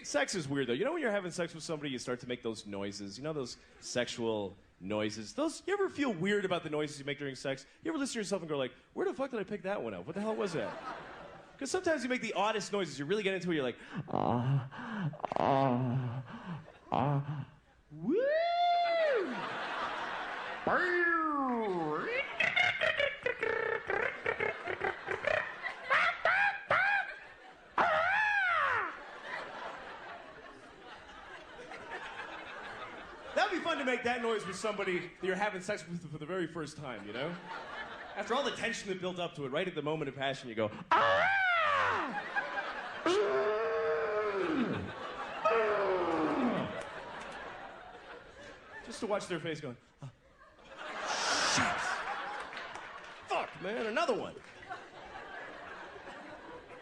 Sex is weird, though. You know when you're having sex with somebody, you start to make those noises. You know those sexual noises? You ever feel weird about the noises you make during sex? You ever listen to yourself and go like, where the fuck did I pick that one up? What the hell was that? Because sometimes you make the oddest noises. You really get into it, you're like, woo! That'd be fun to make that noise with somebody that you're having sex with for the very first time, you know? After all the tension that built up to it, right at the moment of passion, you go, ah! Just to watch their face going, oh, shit. Fuck, man, another one.